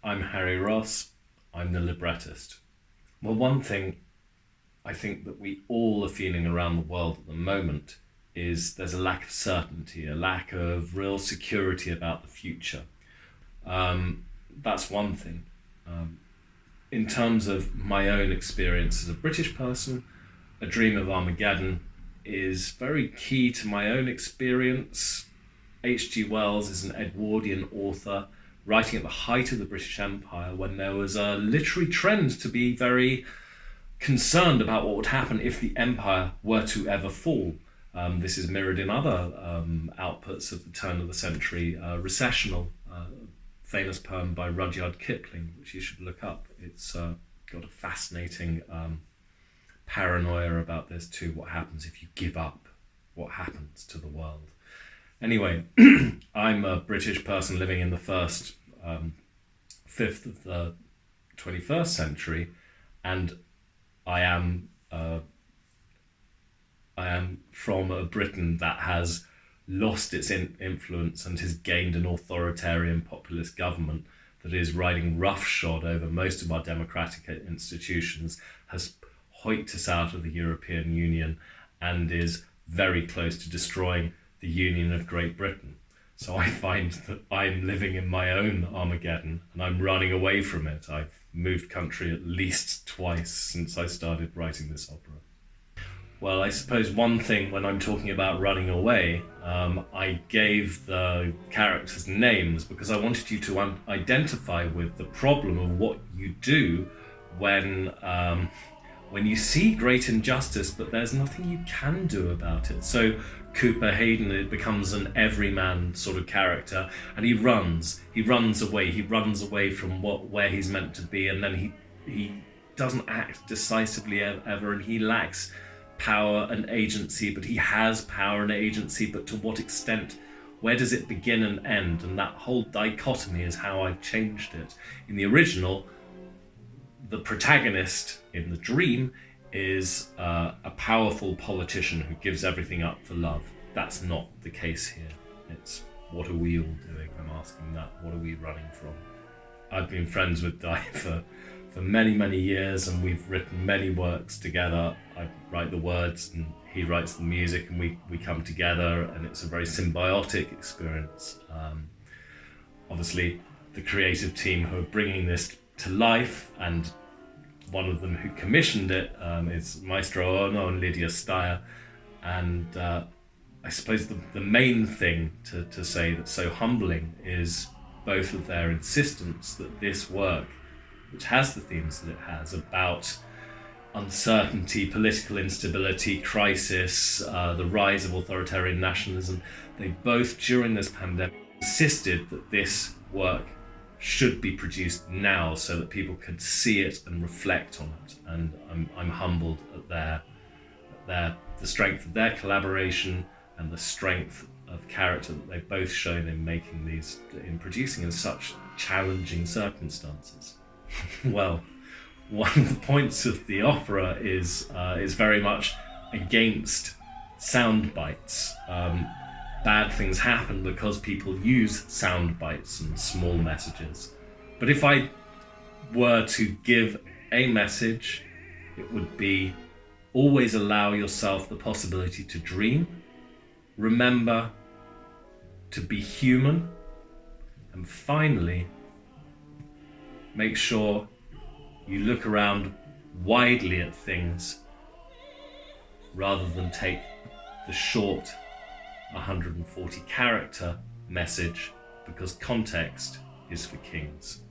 I'm Harry Ross. I'm the librettist. Well, one thing I think that we all are feeling around the world at the moment is there's a lack of certainty, a lack of real security about the future. That's one thing. In terms of my own experience as a British person, A Dream of Armageddon is very key to my own experience. H.G. Wells is an Edwardian author writing at the height of the British Empire when there was a literary trend to be very concerned about what would happen if the empire were to ever fall. This is mirrored in other outputs of the turn of the century. Recessional, famous poem by Rudyard Kipling, which you should look up. It's got a fascinating paranoia about this too. What happens if you give up? What happens to the world? Anyway, I'm a British person living in the first fifth of the 21st century, and I am from a Britain that has lost its influence and has gained an authoritarian populist government that is riding roughshod over most of our democratic institutions, has hoiked us out of the European Union, and is very close to destroying the Union of Great Britain. So I find that I'm living in my own Armageddon and I'm running away from it. I've moved country at least twice since I started writing this opera. Well, I suppose one thing when I'm talking about running away, I gave the characters names because I wanted you to identify with the problem of what you do when you see great injustice, but there's nothing you can do about it. So Cooper Hayden, it becomes an everyman sort of character, and he runs away from where he's meant to be, and then he doesn't act decisively ever, and he lacks power and agency, but he has power and agency, but to what extent? Where does it begin and end? And that whole dichotomy is how I've changed it. In the original, the protagonist in the dream is a powerful politician who gives everything up for love. That's not the case here. It's what are we all doing? I'm asking that. What are we running from? I've been friends with Di for many, many years, and we've written many works together. I write the words and he writes the music, and we come together, and it's a very symbiotic experience. Obviously, the creative team who are bringing this to life, and one of them who commissioned it is Maestro Ono and Lydia Steyer. And I suppose the main thing to say that's so humbling is both of their insistence that this work, which has the themes that it has about uncertainty, political instability, crisis, the rise of authoritarian nationalism, they both during this pandemic insisted that this work should be produced now so that people could see it and reflect on it. And I'm humbled at the strength of their collaboration and the strength of character that they've both shown in producing in such challenging circumstances. Well, one of the points of the opera is very much against sound bites. Bad things happen because people use sound bites and small messages. But if I were to give a message, it would be always allow yourself the possibility to dream. Remember to be human. And finally, make sure you look around widely at things rather than take the short 140 character message, because context is for kings.